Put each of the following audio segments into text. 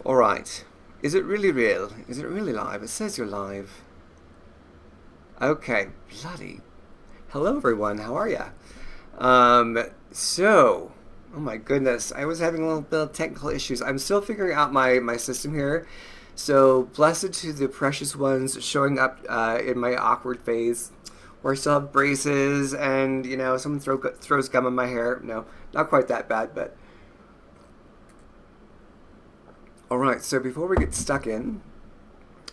All right. Is it really real? Is it really live? It says you're live. Okay. Bloody. Hello, everyone. How are ya? So, oh my goodness, I was having a little bit of technical issues. I'm still figuring out my system here. So, blessed to the precious ones showing up in my awkward phase, where I still have braces and, someone throws gum in my hair. No, not quite that bad, but all right. So, before we get stuck in,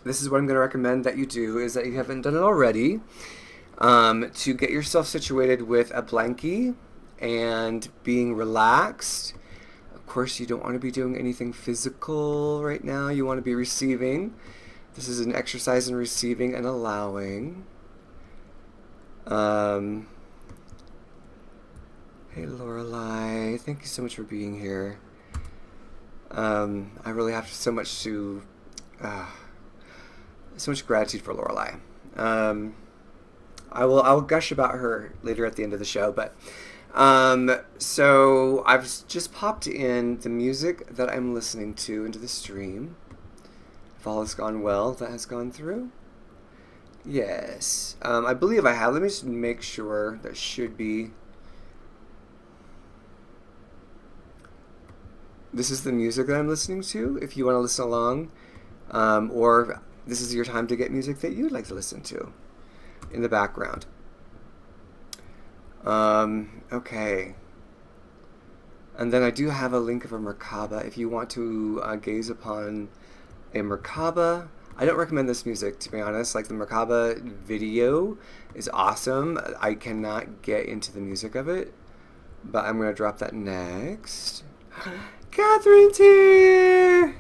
this is what I'm going to recommend that you do is that you haven't done it already, to get yourself situated with a blankie and being relaxed. Of course, you don't want to be doing anything physical right now. You want to be receiving. This is an exercise in receiving and allowing. Hey, Lorelei. Thank you so much for being here. I really have so much gratitude for Lorelei. I will gush about her later at the end of the show, but so I've just popped in the music that I'm listening to into the stream. If all has gone well, that has gone through. Yes, I believe I have. Let me just make sure. That should be. This is the music that I'm listening to. If you want to listen along, or this is your time to get music that you'd like to listen to in the background. Okay. And then I do have a link of a Merkaba. If you want to gaze upon a Merkaba, I don't recommend this music, to be honest. Like, the Merkaba video is awesome. I cannot get into the music of it, but I'm going to drop that next. Catherine's here!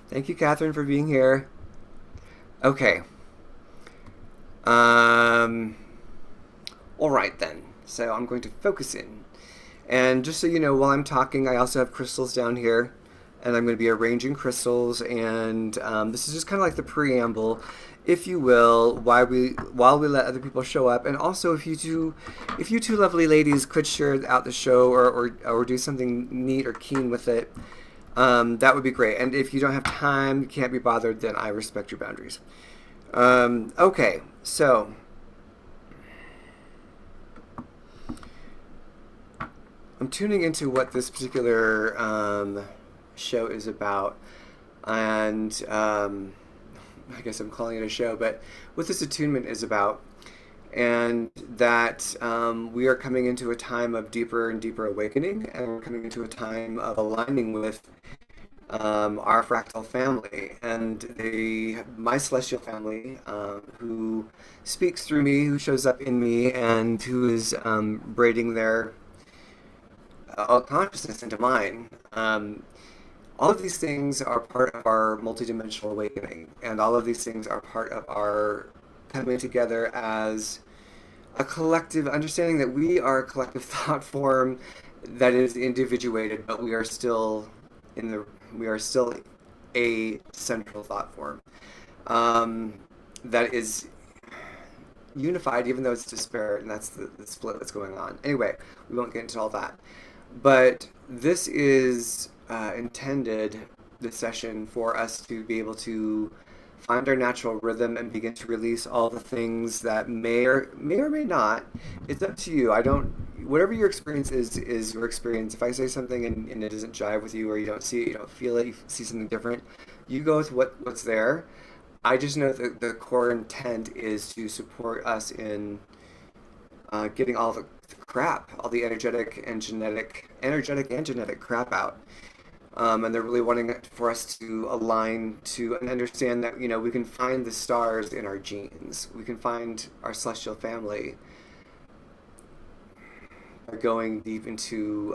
Thank you, Catherine, for being here. Okay. All right, then. So I'm going to focus in. And just so you know, while I'm talking, I also have crystals down here. And I'm going to be arranging crystals. And this is just kind of like the preamble, if you will, while we let other people show up. And also, if you two lovely ladies could share out the show or do something neat or keen with it, that would be great. And if you don't have time, you can't be bothered, then I respect your boundaries. Okay, so I'm tuning into what this particular show is about, and I guess I'm calling it a show, but what this attunement is about, and that we are coming into a time of deeper and deeper awakening, and we're coming into a time of aligning with our fractal family and my celestial family, who speaks through me, who shows up in me, and who is braiding their consciousness into mine. All of these things are part of our multidimensional awakening, and all of these things are part of our coming together as a collective understanding that we are a collective thought form that is individuated, but we are still a central thought form that is unified, even though it's disparate, and that's the split that's going on. Anyway, we won't get into all that. But this is intended, this session, for us to be able to find our natural rhythm and begin to release all the things that may or may not. It's up to you. Whatever your experience is your experience. If I say something and it doesn't jive with you, or you don't see it, you don't feel it, you see something different, you go with what's there. I just know that the core intent is to support us in getting all the crap, all the energetic and genetic crap out. And they're really wanting for us to align to and understand that, we can find the stars in our genes. We can find our celestial family by going deep into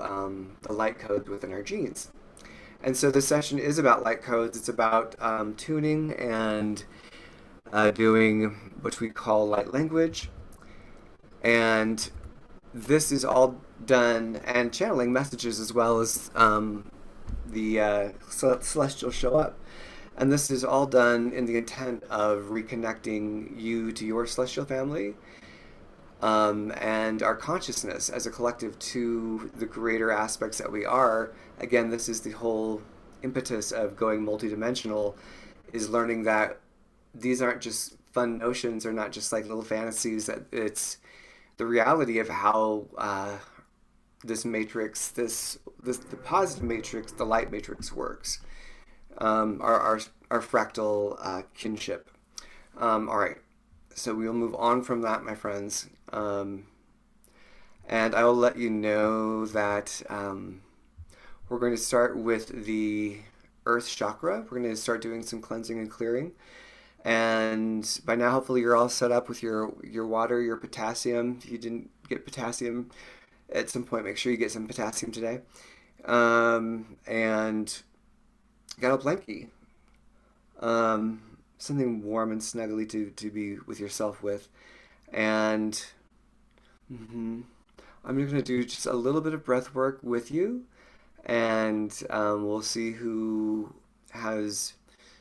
the light codes within our genes. And so this session is about light codes. It's about tuning and doing what we call light language. And this is all done, and channeling messages as well as the celestial show up. And this is all done in the intent of reconnecting you to your celestial family, and our consciousness as a collective to the greater aspects that we are. Again, this is the whole impetus of going multidimensional is learning that these aren't just fun notions or not just like little fantasies, that it's the reality of how this matrix, this the positive matrix, the light matrix works. Our fractal kinship. All right, so we'll move on from that, my friends, and I will let you know that we're going to start with the Earth chakra. We're going to start doing some cleansing and clearing. And by now, hopefully, you're all set up with your water, your potassium. If you didn't get potassium at some point, make sure you get some potassium today. And got a blankie. Something warm and snuggly to be with yourself with. And I'm going to do just a little bit of breath work with you. And we'll see who has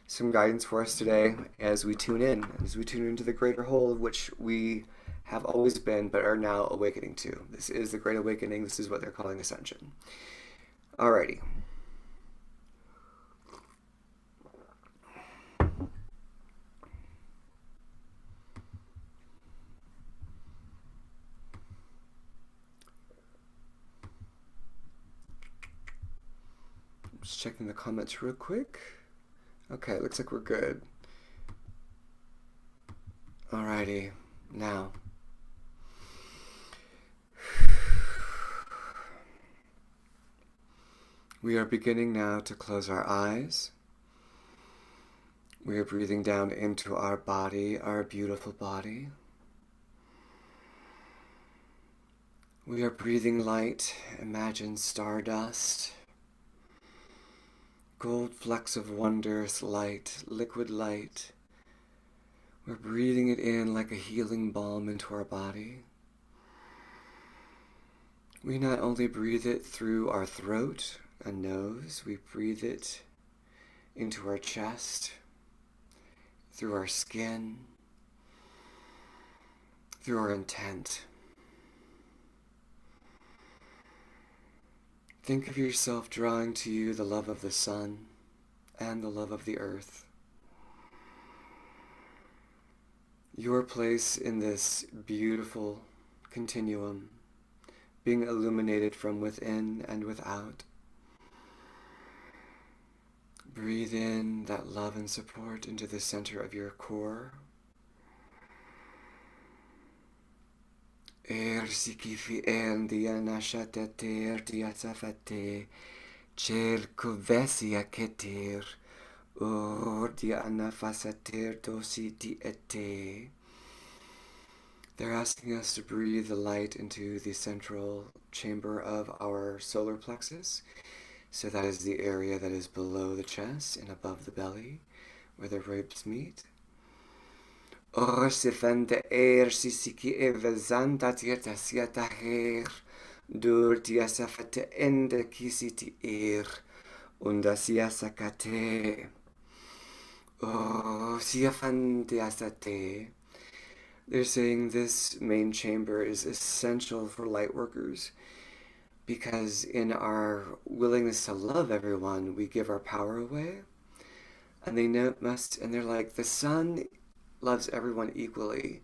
some guidance for us today as we tune into the greater whole of which we have always been but are now awakening to. This is the Great Awakening. This is what they're calling ascension. Alrighty. Just checking the comments real quick. Okay, looks like we're good. Alrighty, now. We are beginning now to close our eyes. We are breathing down into our body, our beautiful body. We are breathing light. Imagine stardust. Gold flecks of wondrous light, liquid light. We're breathing it in like a healing balm into our body. We not only breathe it through our throat and nose, we breathe it into our chest, through our skin, through our intent. Think of yourself drawing to you the love of the sun and the love of the earth. Your place in this beautiful continuum, being illuminated from within and without. Breathe in that love and support into the center of your core. Sikifi diana shateter diasafate chel kuvesia ketir diana fasater dosi diete. They're asking us to breathe the light into the central chamber of our solar plexus. So that is the area that is below the chest and above the belly, where the ribs meet. Sifende sisiki evezanta tierta siata her dur diasafate ende kisiti unda siasakate siafandiasate. They're saying this main chamber is essential for light workers because in our willingness to love everyone, we give our power away. And they're like, the sun loves everyone equally,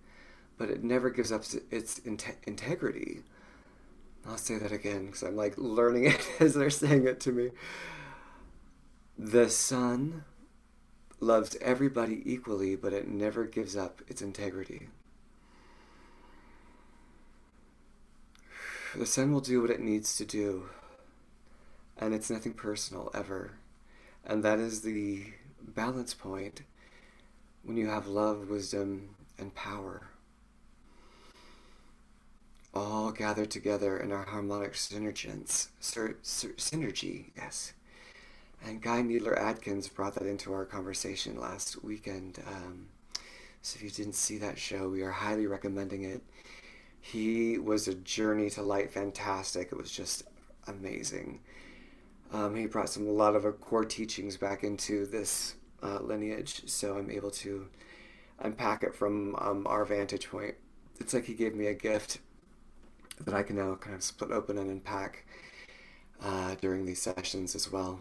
but it never gives up its integrity. I'll say that again because I'm like learning it as they're saying it to me. The sun loves everybody equally, but it never gives up its integrity. The sun will do what it needs to do, and it's nothing personal ever. And that is the balance point when you have love, wisdom, and power all gathered together in our harmonic synergy, yes. And Guy Needler-Adkins brought that into our conversation last weekend. So if you didn't see that show, we are highly recommending it. He was a journey to light fantastic. It was just amazing. He brought a lot of our core teachings back into this lineage, so I'm able to unpack it from our vantage point. It's like he gave me a gift that I can now kind of split open and unpack during these sessions as well.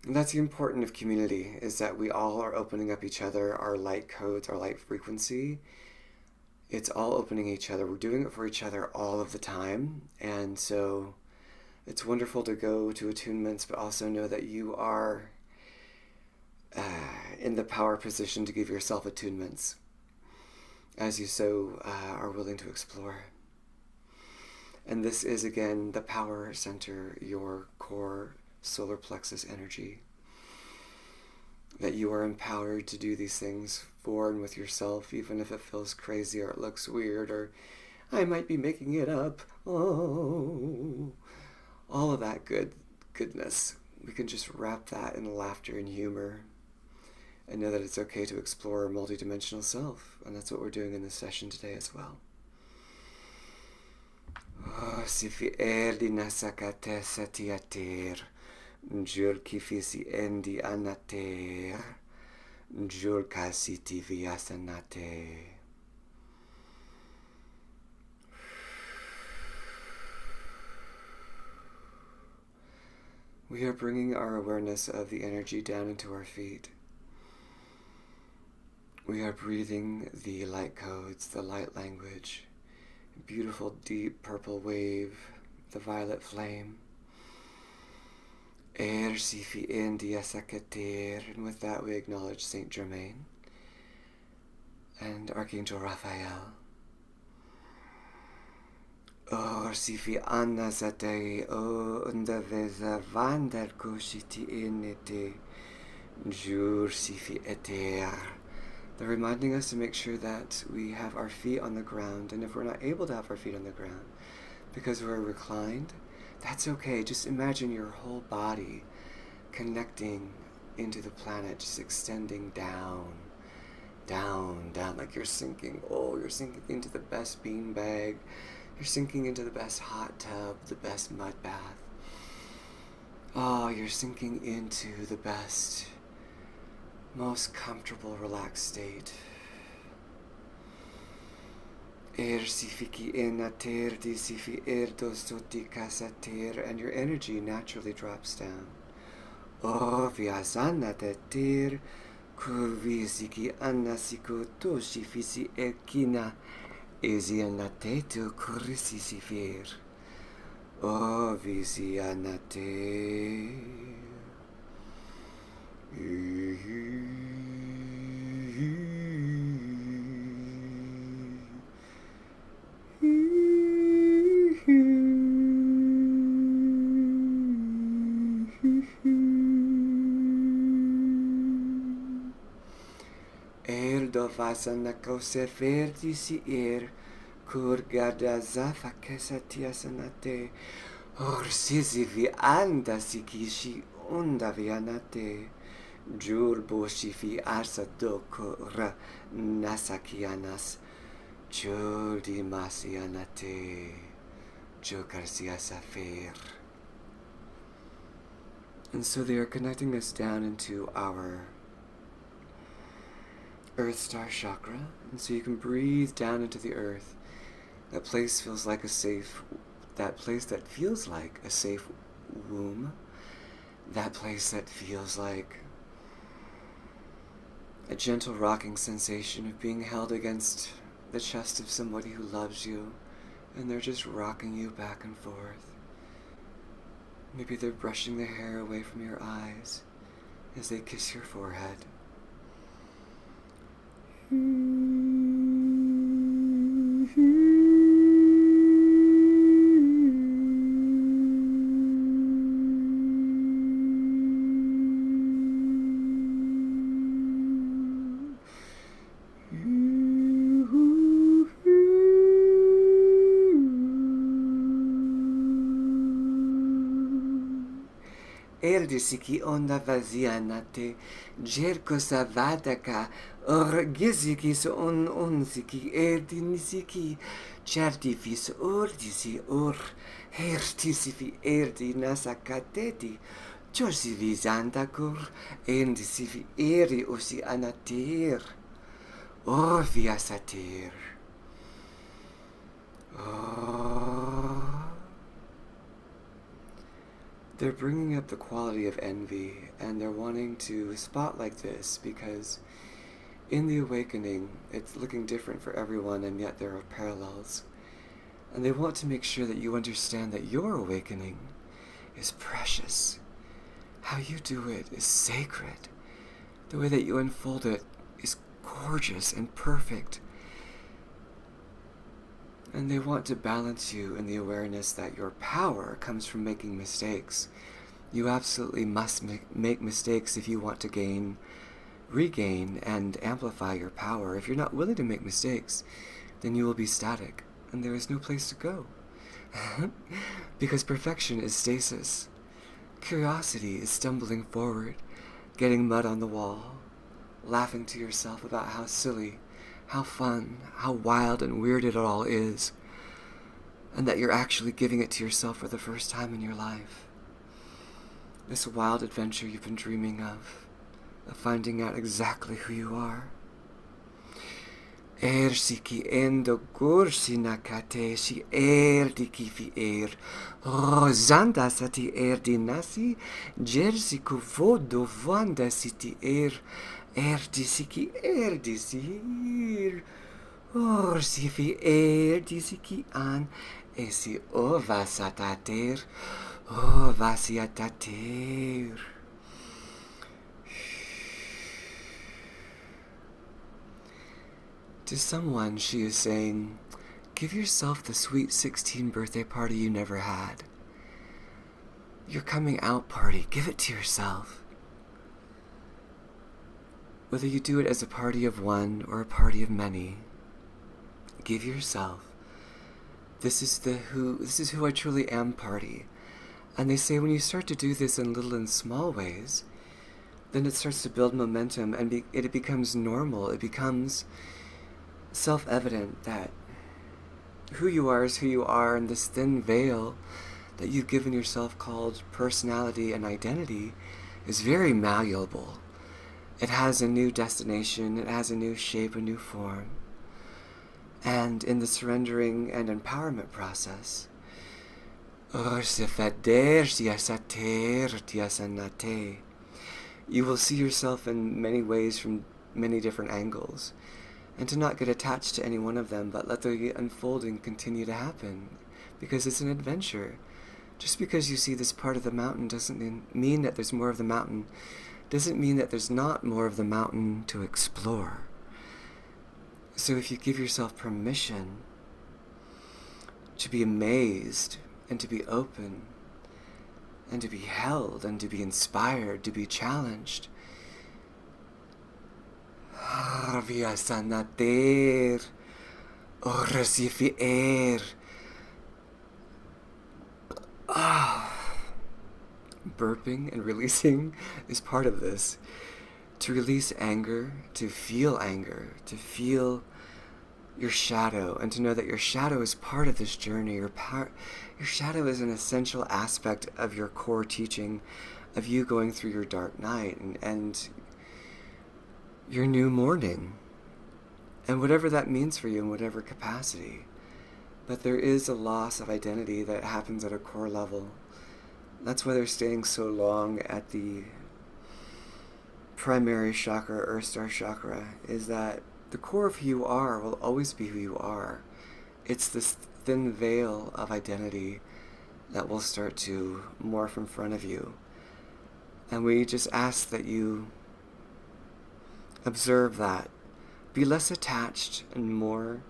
And that's the important of community, is that we all are opening up each other, our light codes, our light frequency. It's all opening each other. We're doing it for each other all of the time. And so it's wonderful to go to attunements, but also know that you are in the power position to give yourself attunements as you so are willing to explore. And this is, again, the power center, your core solar plexus energy, that you are empowered to do these things for and with yourself, even if it feels crazy or it looks weird or I might be making it up. Oh, all of that goodness. We can just wrap that in laughter and humor and know that it's okay to explore a multidimensional self. And that's what we're doing in this session today as well. Oh, si fi erdi nasakate satiater, jul kifisi endi anater, jul kasiti viasanate. We are bringing our awareness of the energy down into our feet. We are breathing the light codes, the light language, beautiful deep purple wave, the violet flame. Er sifi india sakater, and with that we acknowledge Saint Germain and Archangel Raphael. Or sifi anna satei o unda veza vander koshiti inete jur sifi eter. They're reminding us to make sure that we have our feet on the ground, and if we're not able to have our feet on the ground because we're reclined, that's okay. Just imagine your whole body connecting into the planet, just extending down, down, down, like you're sinking. Oh, you're sinking into the best beanbag. You're sinking into the best hot tub, the best mud bath. Oh, you're sinking into the best, most comfortable, relaxed state. Er sifiki enater di sifi erdo soti kasater, and your energy naturally drops down. Oh, viazana tetir, kurvisiki anasiko toshi fisi ekina, ezianateto kurisisifir. Oh, visianate. Erdo vasana kosefer disi kur gada zafa kesatia sanate, or sisivi anda sikishi unda vianate, jur boshifi arsa doko ra nasakianas, jur di masianate, jokarsia safir. And so they are connecting us down into our Earth Star chakra, and so you can breathe down into the earth. That place feels like a safe, that place that feels like a safe womb, that place that feels like a gentle rocking sensation of being held against the chest of somebody who loves you, and they're just rocking you back and forth. Maybe they're brushing the hair away from your eyes as they kiss your forehead. Erdisiki onda vazianate, jerko savadaka, or gizikis unsiki, erdinisiki, chartifis ordisi, or hertisifi erdi nasakateti, josivi zandakur, endisifi eri usi anatir, or viasatir. they're bringing up the quality of envy, and they're wanting to spotlight this because in the awakening, it's looking different for everyone, and yet there are parallels. And they want to make sure that you understand that your awakening is precious. How you do it is sacred. The way that you unfold it is gorgeous and perfect. And they want to balance you in the awareness that your power comes from making mistakes. You absolutely must make mistakes if you want to regain, and amplify your power. If you're not willing to make mistakes, then you will be static, and there is no place to go. Because perfection is stasis. Curiosity is stumbling forward, getting mud on the wall, laughing to yourself about how silly, how fun, how wild and weird it all is, and that you're actually giving it to yourself for the first time in your life. This wild adventure you've been dreaming of finding out exactly who you are. Si endo gorsi nakate si di kifi Zanda sati di nasi jersi kuvodo vanda siti di siki di sir. Si fi di siki an esi vasatater vasiatater. To someone, she is saying, give yourself the sweet 16 birthday party you never had. Your coming out party, give it to yourself. Whether you do it as a party of one or a party of many, give yourself, this is who I truly am party. And they say when you start to do this in little and small ways, then it starts to build momentum, and it becomes normal. It becomes self-evident that who you are is who you are, and this thin veil that you've given yourself called personality and identity is very malleable. It has a new destination, it has a new shape, a new form. And in the surrendering and empowerment process, you will see yourself in many ways from many different angles. And to not get attached to any one of them, but let the unfolding continue to happen. Because it's an adventure. Just because you see this part of the mountain doesn't mean that there's more of the mountain. Doesn't mean that there's not more of the mountain to explore. So if you give yourself permission to be amazed, and to be open, and to be held, and to be inspired, to be challenged, sanater, burping and releasing is part of this. To release anger, to feel your shadow, and to know that your shadow is part of this journey. Your shadow is an essential aspect of your core teaching, of you going through your dark night, and your new morning, and whatever that means for you in whatever capacity. But there is a loss of identity that happens at a core level. That's why they're staying so long at the primary chakra, Earth Star chakra, is that the core of who you are will always be who you are. It's this thin veil of identity that will start to morph in front of you. And we just ask that you observe that. Be less attached and more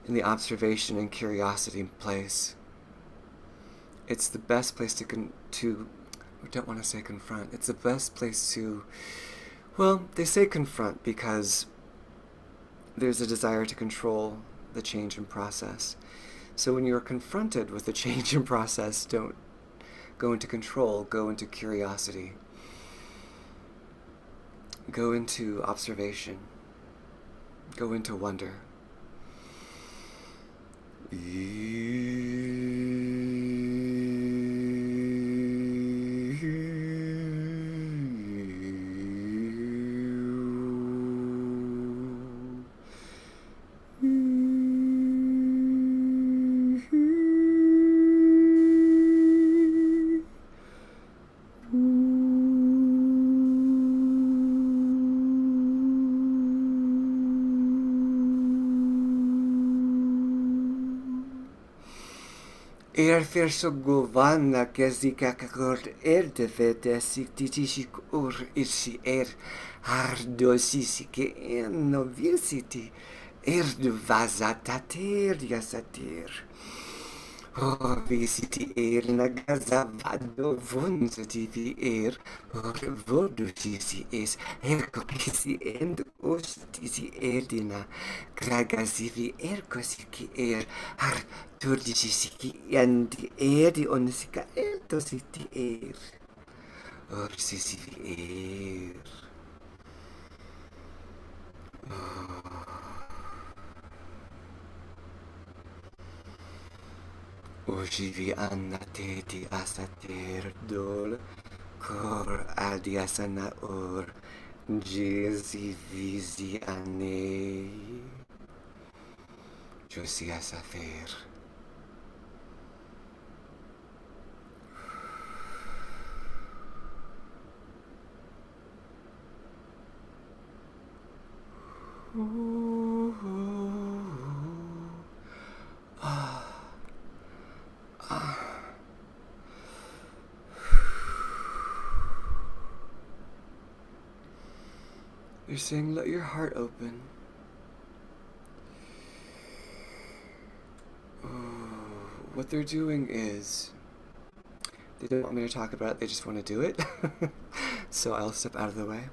in the observation and curiosity place. It's the best place to I don't want to say confront. It's the best place to, well, they say confront because there's a desire to control the change in process. So when you're confronted with the change in process, don't go into control, go into curiosity. Go into observation. Go into wonder. verso govana kesika kakord erdefete siktitishik irsi hardo sisike no visiti vazatater yasatir. Visiti nagazavado vonzati vodusisi erkokisi and ostisi erdina kragasivi erkosiki har turdisiki and erdi onisika ertositi orsisivi Ojivi annateti asater dol cor adiasana or jesi visi anei Josi asafer They're saying, let your heart open. What they're doing is, they don't want me to talk about it, they just want to do it. So I'll step out of the way.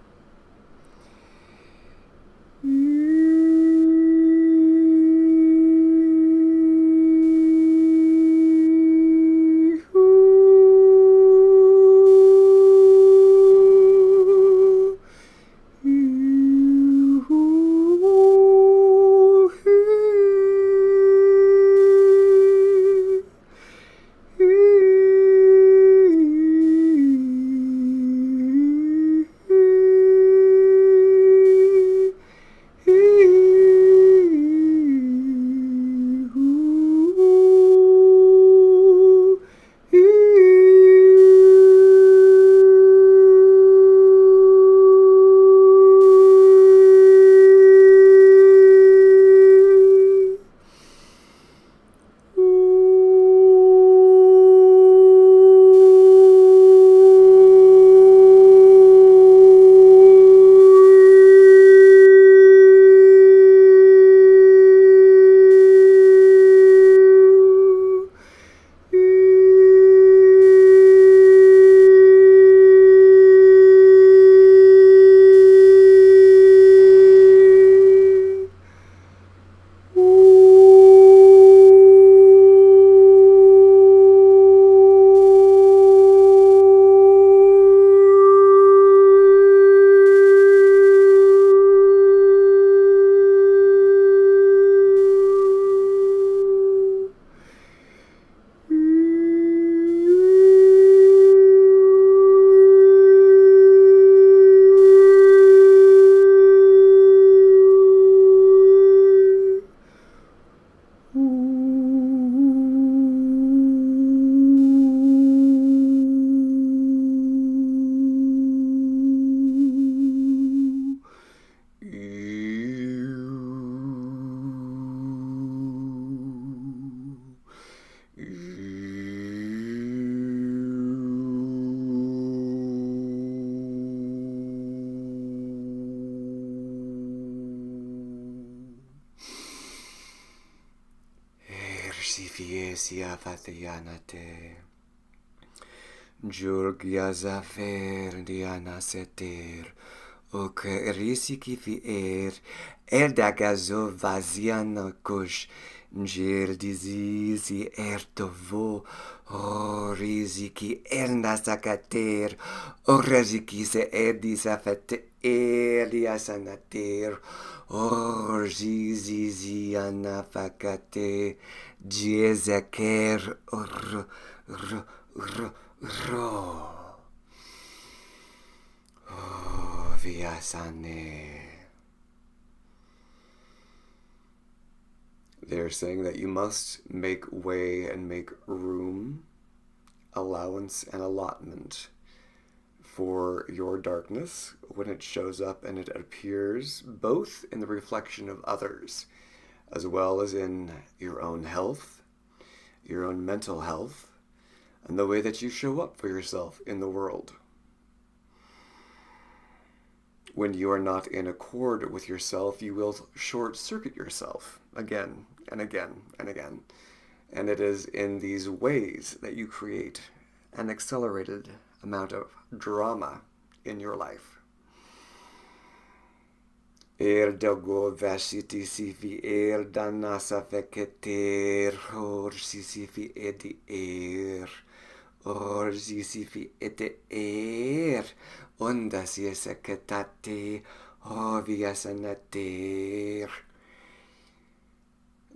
Sifiesia fatianate Jurgia zafer diana seter Ok risiki fier Erdagazo vaziana kush Njir dizizi ertovo O riziki ernasakater O reziki se erdisafete Erdiasanater O zizizi anafakate Jezeker ro viasane. They're saying that you must make way and make room, allowance and allotment for your darkness when it shows up and it appears both in the reflection of others as well as in your own health, your own mental health, and the way that you show up for yourself in the world. When you are not in accord with yourself, you will short-circuit yourself again and again and again. And it is in these ways that you create an accelerated amount of drama in your life. Erdogo vashiti sifi erdanasa feketer hor sisifi edi or sisifi ete onda sieseketate hoviasanater.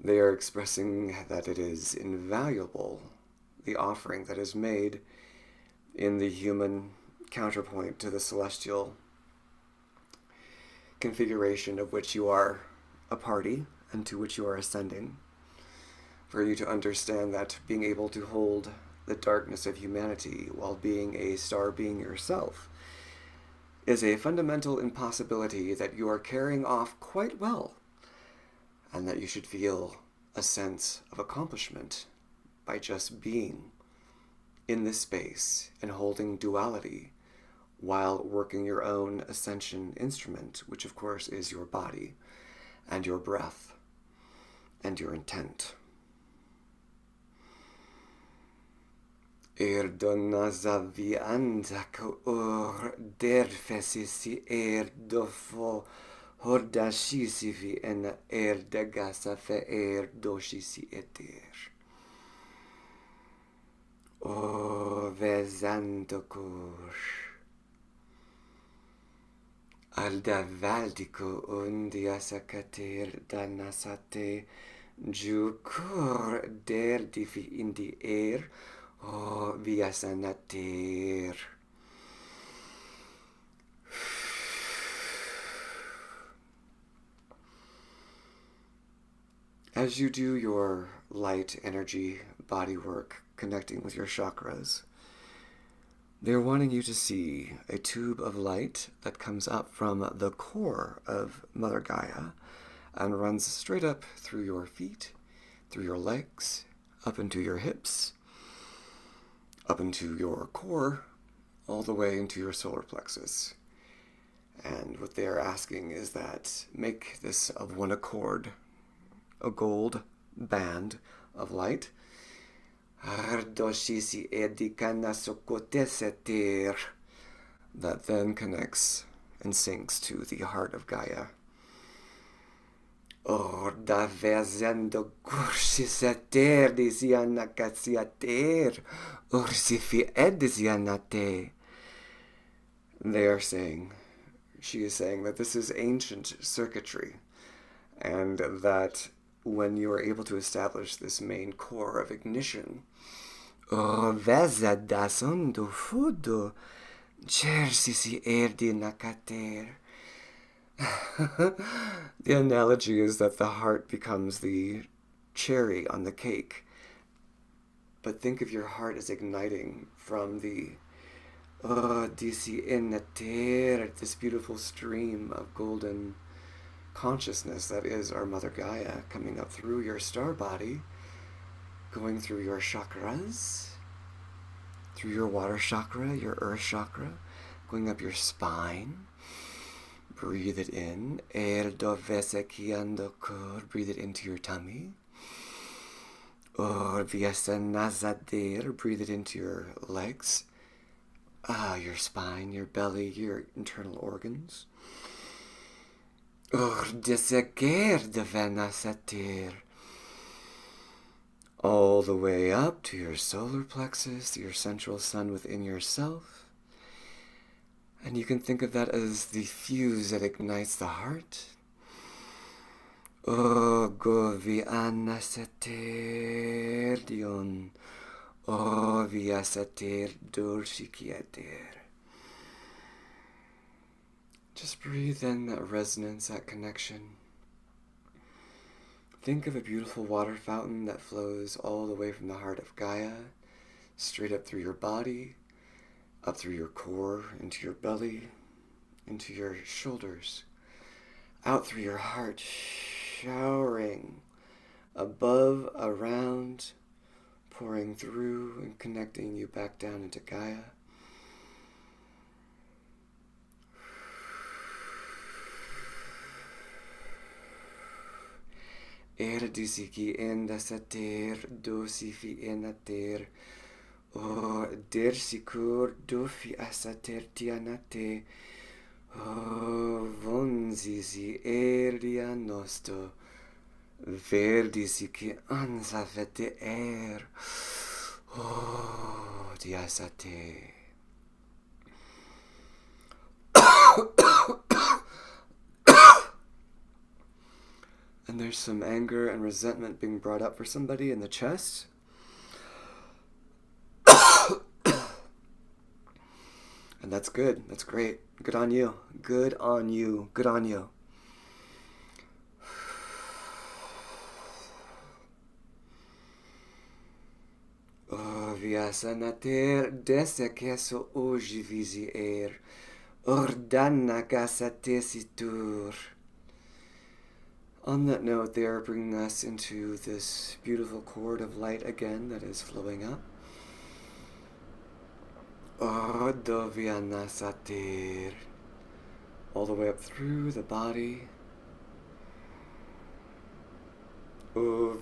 They are expressing that it is invaluable, the offering that is made in the human counterpoint to the celestial configuration of which you are a party and to which you are ascending, for you to understand that being able to hold the darkness of humanity while being a star being yourself is a fundamental impossibility that you are carrying off quite well, and that you should feel a sense of accomplishment by just being in this space and holding duality while working your own ascension instrument, which of course is your body and your breath and your intent. Erdonazavi anzako or derfesisi erdofo hordashisivi en erdagasafe erdoshisi eter. O vezantokur. Alda valdico undiasakater danasate jukur derdifi indi o viasanater. As you do your light energy body work, connecting with your chakras, they're wanting you to see a tube of light that comes up from the core of Mother Gaia and runs straight up through your feet, through your legs, up into your hips, up into your core, all the way into your solar plexus. And what they are asking is that make this of one accord, a gold band of light, that then connects and sinks to the heart of Gaia. They are saying, she is saying that this is ancient circuitry, and that when you are able to establish this main core of ignition, the analogy is that the heart becomes the cherry on the cake. But think of your heart as igniting from the this beautiful stream of golden consciousness that is our Mother Gaia, coming up through your star body, going through your chakras, through your water chakra, your earth chakra, going up your spine. Breathe it in. Breathe it into your tummy. Breathe it into your legs, your spine, your belly, your internal organs. All the way up to your solar plexus, your central sun within yourself. And you can think of that as the fuse that ignites the heart. O goviana sater dion, o via sater dorsikiater. Just breathe in that resonance, that connection. Think of a beautiful water fountain that flows all the way from the heart of Gaia, straight up through your body, up through your core, into your belly, into your shoulders, out through your heart, showering above, around, pouring through and connecting you back down into Gaia. Disiki enda sater dosi fi enater o dersikur dofi asater tianate o vonzizi eria nosto verdisiki ansafete o diasate. And there's some anger and resentment being brought up for somebody in the chest. And that's good. That's great. Good on you. Good on you. Good on you. Viasanater desekeso oji vizier. Ordana gasatesitur. On that note, they are bringing us into this beautiful cord of light again that is flowing up. All the way up through the body. Through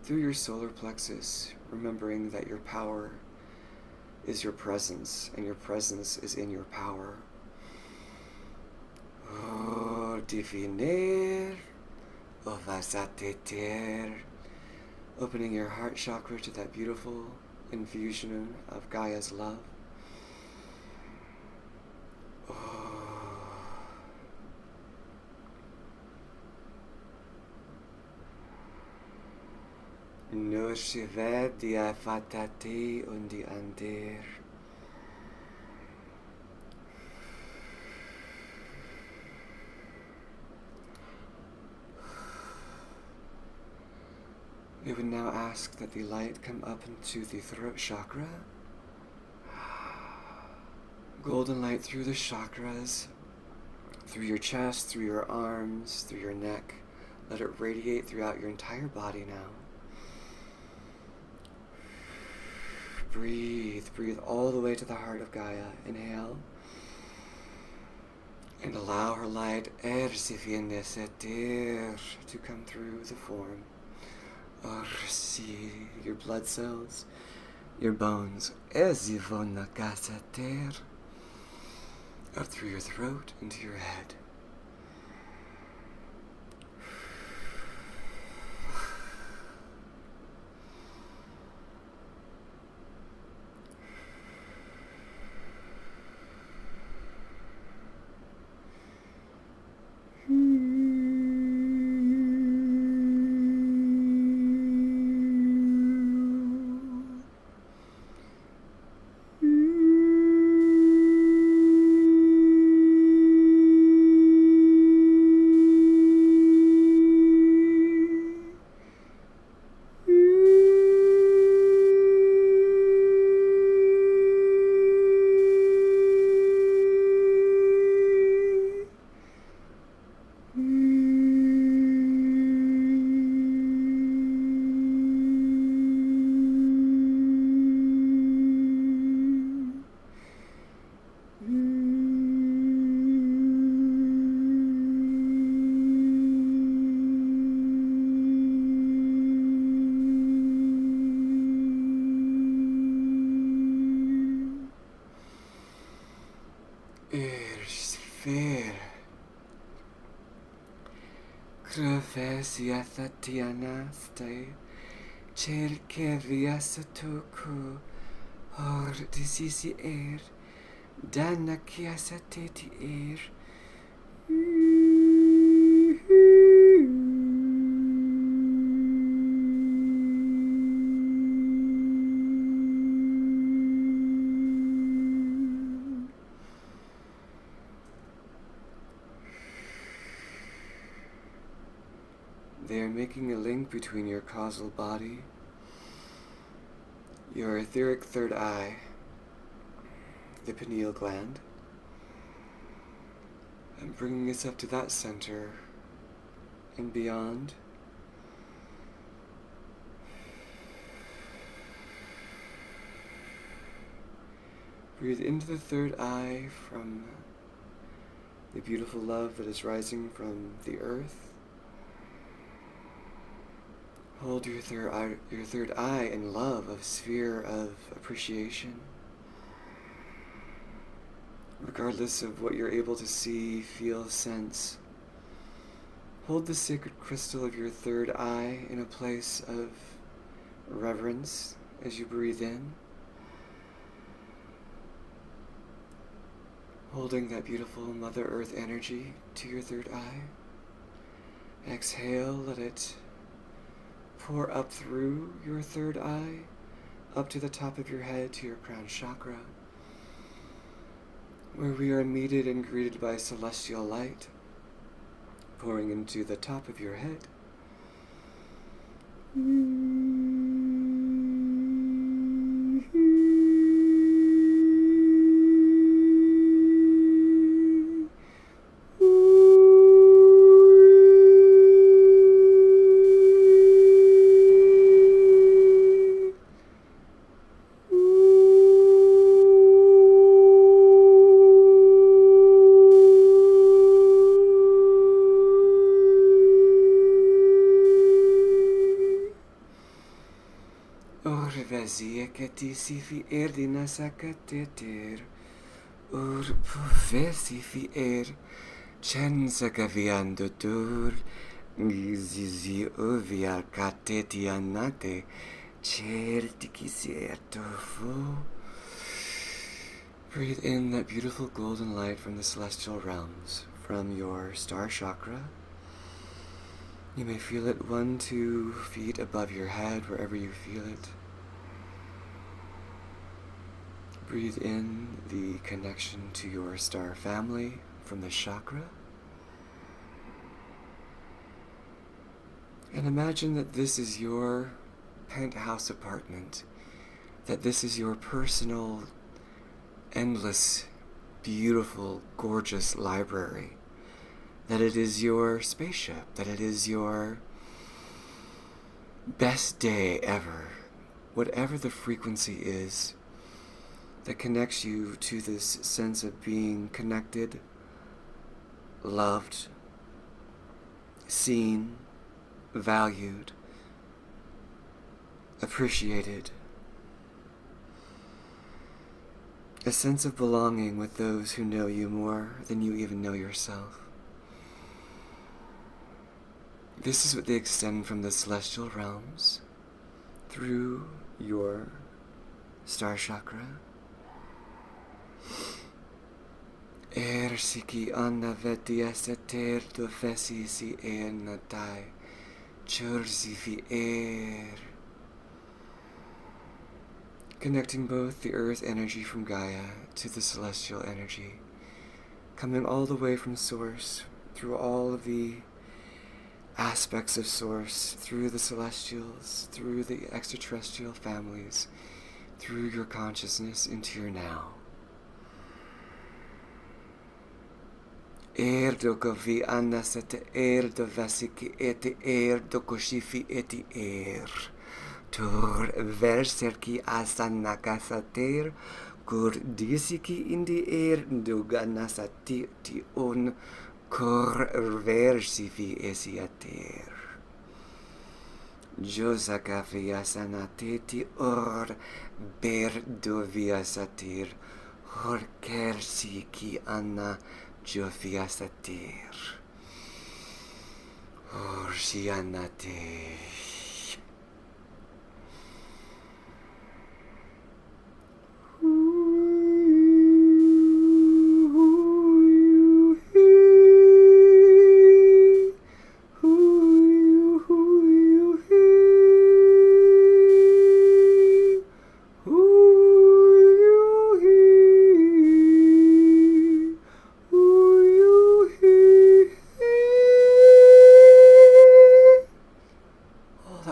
your solar plexus, remembering that your power is your presence, and your presence is in your power. Diviner, ovasateter, opening your heart chakra to that beautiful infusion of Gaia's love. No shiver dia fatate undi ander. We would now ask that the light come up into the throat chakra. Golden light through the chakras, through your chest, through your arms, through your neck. Let it radiate throughout your entire body now. Breathe, breathe all the way to the heart of Gaia. Inhale. And allow her light to come through the form. See your blood cells, your bones, up through your throat into your head. Crefesiathatianaste, cerkeviasatoku, or disisi danakiasateti They are making a link between your causal body, your etheric third eye, the pineal gland, and bringing us up to that center and beyond, Breathe into the third eye from the beautiful love that is rising from the earth. Hold your third eye in love, of sphere of appreciation. Regardless of what you're able to see, feel, sense, hold the sacred crystal of your third eye in a place of reverence as you breathe in. Holding that beautiful Mother Earth energy to your third eye. Exhale, let it pour up through your third eye, up to the top of your head, to your crown chakra, where we are meted and greeted by celestial light, pouring into the top of your head. Orvezia ketisi fi erdina sakateter, urpuvesi fi censa gaviando dur, gizizi ovia katetianate, certikisiertofu. Breathe in that beautiful golden light from the celestial realms, from your star chakra. You may feel it 1-2 feet above your head, wherever you feel it. Breathe in the connection to your star family from the chakra. And imagine that this is your penthouse apartment, that this is your personal, endless, beautiful, gorgeous library. That it is your spaceship, that it is your best day ever, whatever the frequency is that connects you to this sense of being connected, loved, seen, valued, appreciated, a sense of belonging with those who know you more than you even know yourself. This is what they extend from the celestial realms through your star chakra. Siki anna vetia seter do fesi si natai, chursi fi Connecting both the earth energy from Gaia to the celestial energy, coming all the way from source, through all of the aspects of source, through the celestials, through the extraterrestrial families, through your consciousness into your now. Do kovi anasete do vasiki eti do koshifi eti Tur verserki asanakasater kur disiki indi do ganasati ti on Cor versifi esiater. Josaka viasanateti or berdoviasatir. Horkersi ki anna joviasatir. Orsianate.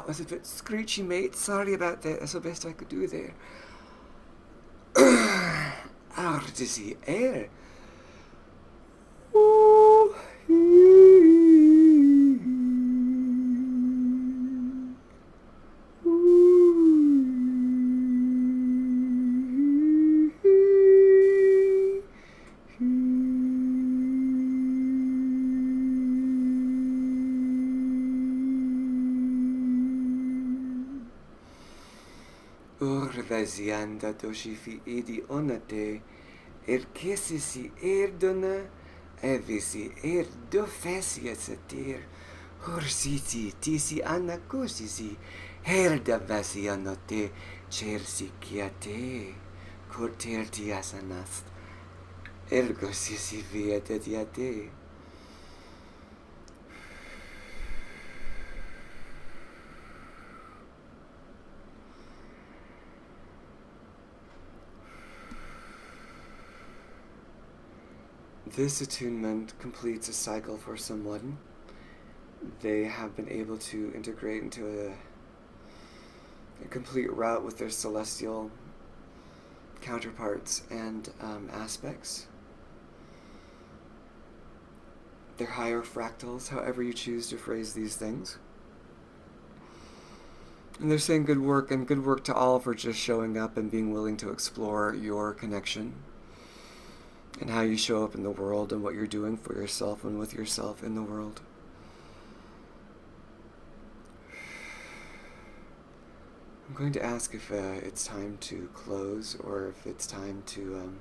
Was a bit screechy, mate. Sorry about that. That's the best I could do there. Out to see air. Urvazianda doshifi idi onate, erkesisi erdona, evisi erdofesia satir, horsiti tisi anakosisi, herdavasi anote, chersi kiate, corterti asanast, ergosisi via dediate. This attunement completes a cycle for someone. They have been able to integrate into a complete route with their celestial counterparts and aspects. Their higher fractals, however you choose to phrase these things. And they're saying good work, and good work to all for just showing up and being willing to explore your connection and how you show up in the world and what you're doing for yourself and with yourself in the world. I'm going to ask if it's time to close or if it's time to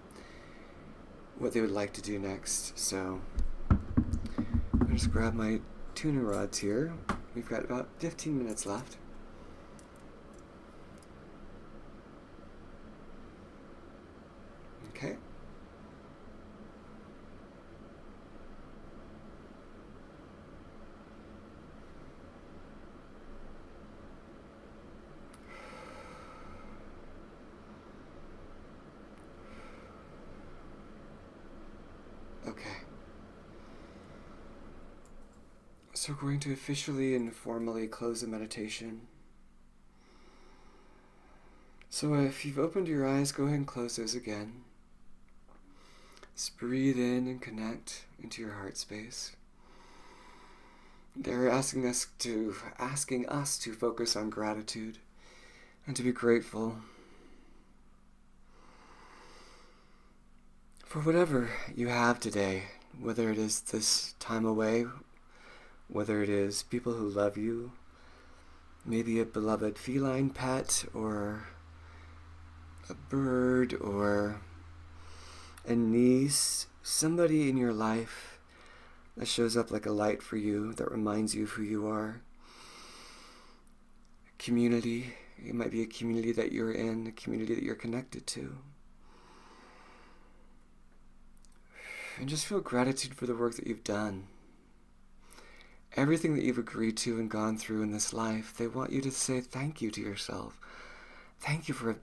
what they would like to do next. So I'll just grab my tuner rods here. We've got about 15 minutes left. Okay. Okay. So we're going to officially and formally close the meditation. So if you've opened your eyes, go ahead and close those again. Just breathe in and connect into your heart space. They're asking us to focus on gratitude and to be grateful for whatever you have today, whether it is this time away, whether it is people who love you, maybe a beloved feline pet or a bird or a niece, somebody in your life that shows up like a light for you, that reminds you of who you are. A community, it might be a community that you're in, a community that you're connected to. And just feel gratitude for the work that you've done. Everything that you've agreed to and gone through in this life, they want you to say thank you to yourself. Thank you for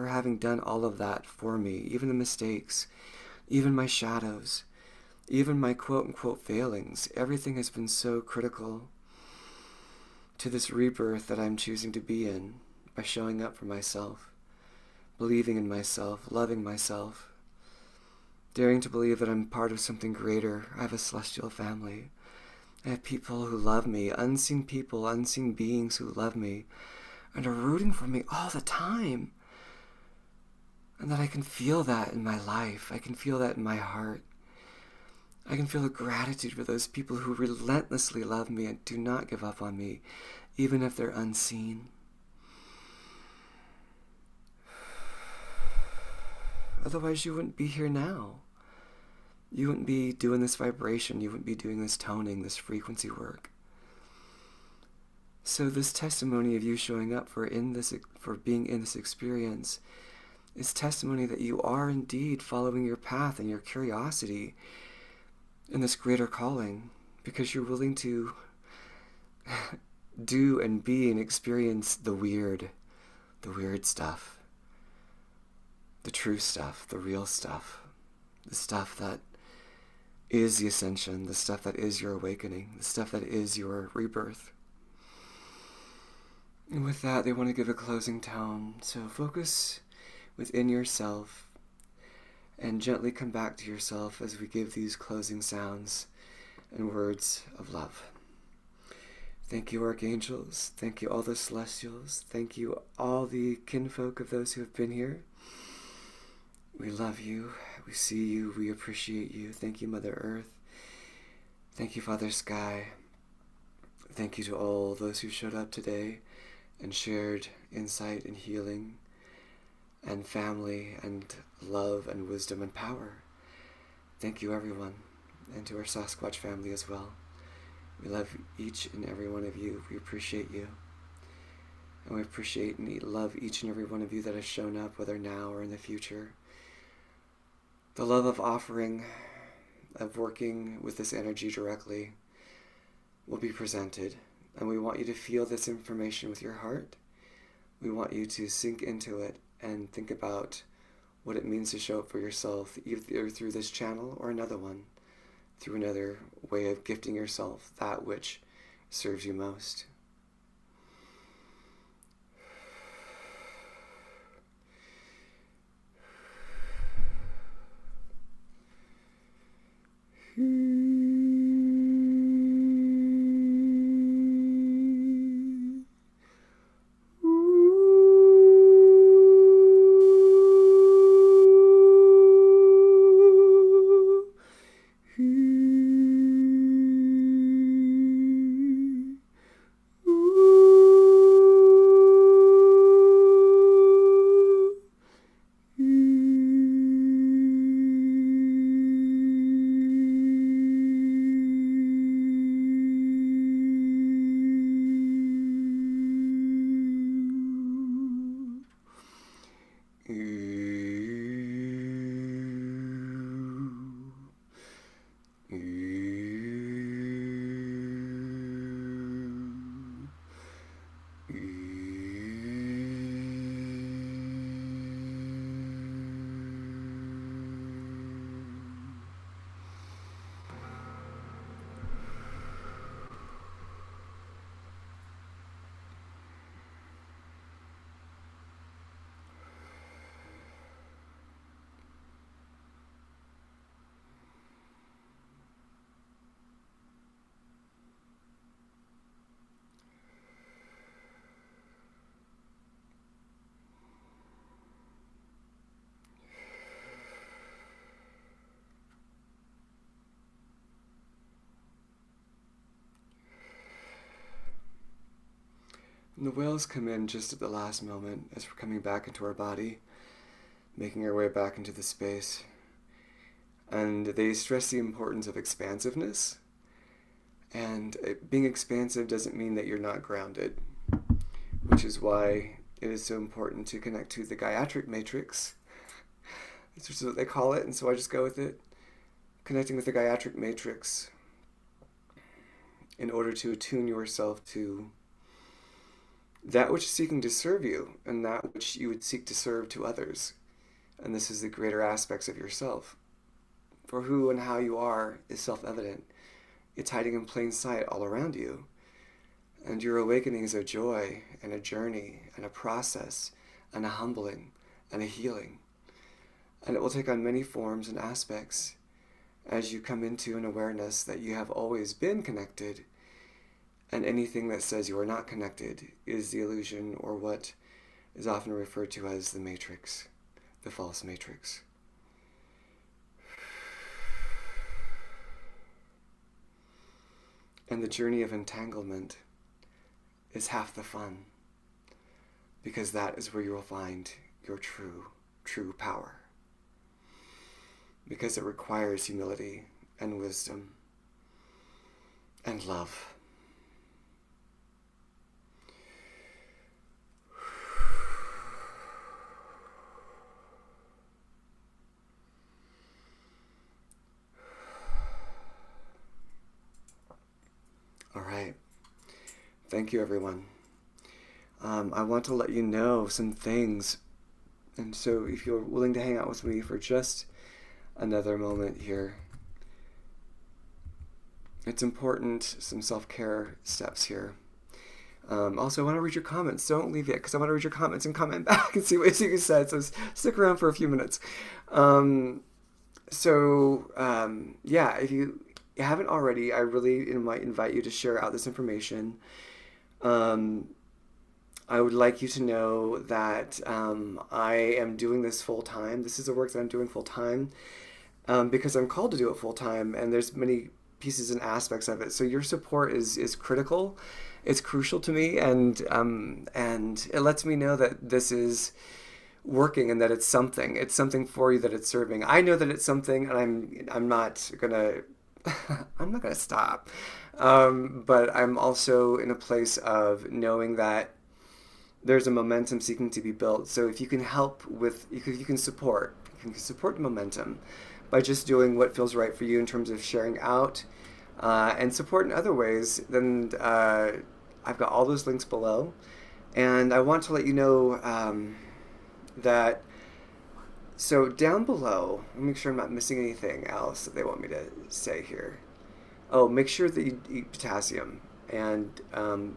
having done all of that for me, even the mistakes, even my shadows, even my quote-unquote failings. Everything has been so critical to this rebirth that I'm choosing to be in by showing up for myself, believing in myself, loving myself, daring to believe that I'm part of something greater. I have a celestial family. I have people who love me, unseen people, unseen beings who love me and are rooting for me all the time. And that I can feel that in my life. I can feel that in my heart. I can feel the gratitude for those people who relentlessly love me and do not give up on me, even if they're unseen. Otherwise, you wouldn't be here now. You wouldn't be doing this vibration. You wouldn't be doing this toning, this frequency work. So this testimony of you showing up for being in this experience is testimony that you are indeed following your path and your curiosity in this greater calling, because you're willing to do and be and experience the weird stuff, the true stuff, the real stuff, the stuff that is the ascension, the stuff that is your awakening, the stuff that is your rebirth. And with that, they want to give a closing tone. So focus within yourself and gently come back to yourself as we give these closing sounds and words of love. Thank you, archangels. Thank you, all the celestials. Thank you, all the kinfolk of those who have been here. We love you. We see you. We appreciate you. Thank you, Mother Earth. Thank you, Father Sky. Thank you to all those who showed up today and shared insight and healing and family and love and wisdom and power. Thank you, everyone, and to our Sasquatch family as well. We love each and every one of you. We appreciate you. And we appreciate and love each and every one of you that has shown up, whether now or in the future. The love of offering, of working with this energy directly, will be presented. And we want you to feel this information with your heart. We want you to sink into it and think about what it means to show up for yourself, either through this channel or another one, through another way of gifting yourself that which serves you most. And the whales come in just at the last moment as we're coming back into our body, making our way back into the space. And they stress the importance of expansiveness. And being expansive doesn't mean that you're not grounded, which is why it is so important to connect to the Galactic matrix. This is what they call it, and so I just go with it. Connecting with the Galactic matrix in order to attune yourself to that which is seeking to serve you and that which you would seek to serve to others. And this is the greater aspects of yourself. For who and how you are is self-evident. It's hiding in plain sight all around you. And your awakening is a joy and a journey and a process and a humbling and a healing. And it will take on many forms and aspects as you come into an awareness that you have always been connected, and anything that says you are not connected is the illusion, or what is often referred to as the matrix, the false matrix. And the journey of entanglement is half the fun, because that is where you will find your true power. Because it requires humility and wisdom and love. All right. Thank you, everyone. I want to let you know some things. And so if you're willing to hang out with me for just another moment here, it's important, some self-care steps here. Also, I want to read your comments. Don't leave yet, because I want to read your comments and comment back and see what you said. So stick around for a few minutes. Yeah, if you haven't already, I really might invite you to share out this information. I would like you to know that I am doing this full-time. This is the work that I'm doing full-time because I'm called to do it full-time, and there's many pieces and aspects of it. So your support is critical. It's crucial to me, and it lets me know that this is working and that it's something. It's something for you that it's serving. I know that it's something, and I'm not gonna I'm not gonna stop. But I'm also in a place of knowing that there's a momentum seeking to be built. So if you can help with, you can support. You can support the momentum by just doing what feels right for you in terms of sharing out, and support in other ways. Then I've got all those links below. And I want to let you know that, so down below, let me make sure I'm not missing anything else that they want me to say here. Oh, make sure that you eat potassium and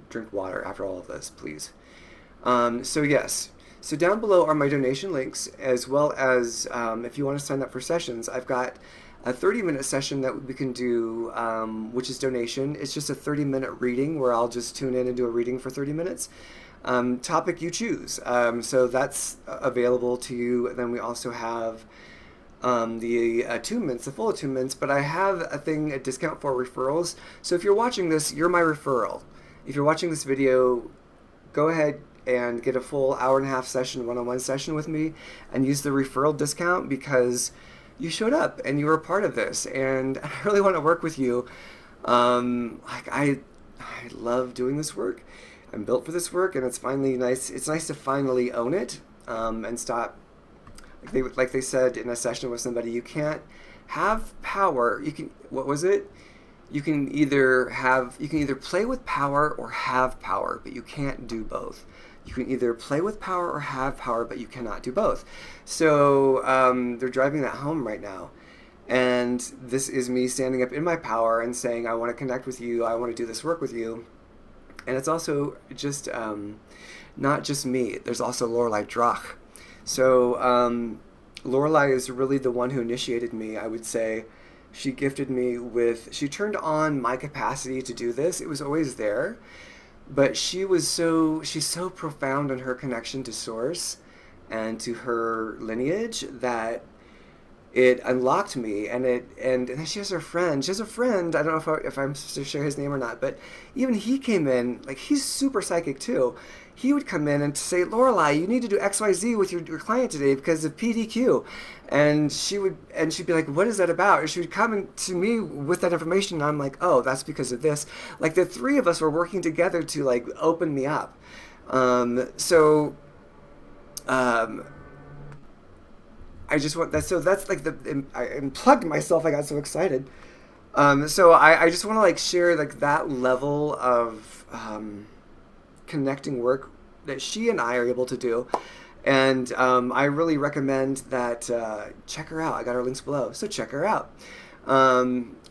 drink water after all of this, please. So yes, so down below are my donation links, as well as if you want to sign up for sessions, I've got a 30-minute session that we can do, which is donation. It's just a 30-minute reading where I'll just tune in and do a reading for 30 minutes. Topic you choose. So that's available to you. And then we also have the attunements, the full attunements, but I have a discount for referrals. So if you're watching this, you're my referral. If you're watching this video, go ahead and get a full hour-and-a-half session, one-on-one session with me, and use the referral discount because you showed up and you were a part of this, and I really want to work with you. I love doing this work. I'm built for this work, and it's finally nice. It's nice to finally own it, and stop. Like they said in a session with somebody, you can't have power. You can. What was it? You can either play with power or have power, but you can't do both. You can either play with power or have power, but you cannot do both. So they're driving that home right now. And this is me standing up in my power and saying, I want to connect with you. I want to do this work with you. And it's also just not just me. There's also Lorelei Drach. So Lorelei is really the one who initiated me, I would say. She gifted me with, she turned on my capacity to do this. It was always there. But she's so profound in her connection to Source and to her lineage that it unlocked me. And then she has her friend. She has a friend. I don't know if I'm supposed to share his name or not, but even he came in, like, he's super psychic too. He would come in and say, Lorelei, you need to do XYZ with your client today because of PDQ. And she'd be like, what is that about? And she would come to me with that information, and I'm like, oh, that's because of this. Like, the three of us were working together to, like, open me up. I just want that. So that's like I unplugged myself. I got so excited. So I just want to, like, share, like, that level of connecting work that she and I are able to do. And I really recommend that check her out. I got her links below, so check her out.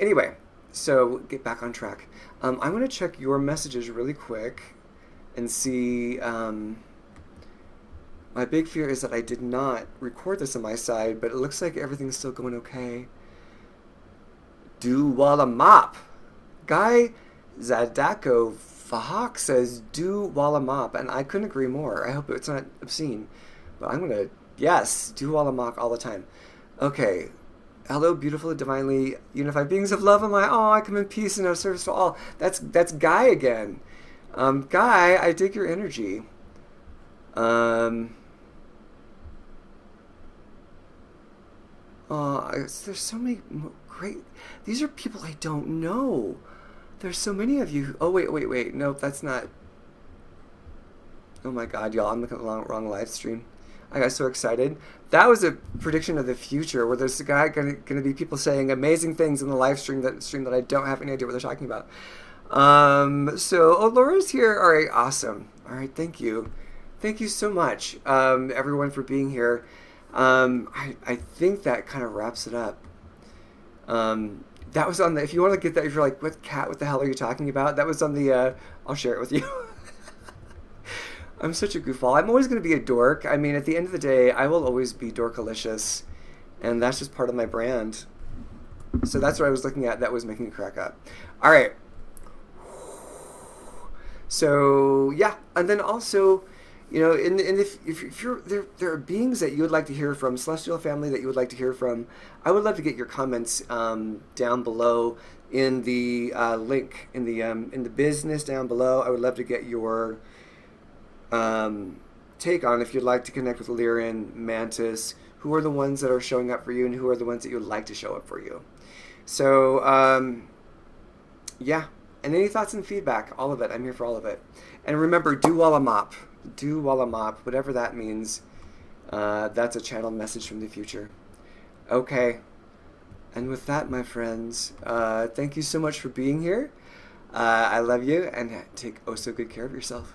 Anyway, so get back on track. I'm going to check your messages really quick and see. My big fear is that I did not record this on my side, but it looks like everything's still going okay. Do walla mop. Guy Zadako Fahak says, do walla mop, and I couldn't agree more. I hope it's not obscene. But I'm going to, yes, do walla mop all the time. Okay. Hello, beautiful, divinely unified beings of love. I come in peace and have service to all. That's Guy again. Guy, I dig your energy. There's so many great... These are people I don't know. There's so many of you. Oh, wait. Nope, that's not... Oh my god, y'all, I'm looking at the wrong live stream. I got so excited. That was a prediction of the future where there's a guy going to be people saying amazing things in the live stream that I don't have any idea what they're talking about. Laura's here. All right, awesome. All right, thank you. Thank you so much, everyone, for being here. I think that kind of wraps it up. That was on the, if you want to get that, if you're like, what the hell are you talking about? That was on the, I'll share it with you. I'm such a goofball. I'm always going to be a dork. I mean, at the end of the day, I will always be dorkalicious, and that's just part of my brand. So that's what I was looking at that was making me crack up. All right. So, yeah. And then also, you know, if you're there are beings that you would like to hear from, celestial family that you would like to hear from, I would love to get your comments down below in the link in the business down below. I would love to get your take on if you'd like to connect with Lyran, Mantis, who are the ones that are showing up for you and who are the ones that you would like to show up for you. So, yeah. And any thoughts and feedback, all of it. I'm here for all of it. And remember, do walla mop. Do walla mop, whatever that means. That's a channeled message from the future. Okay. And with that, my friends, thank you so much for being here. I love you, and take oh so good care of yourself.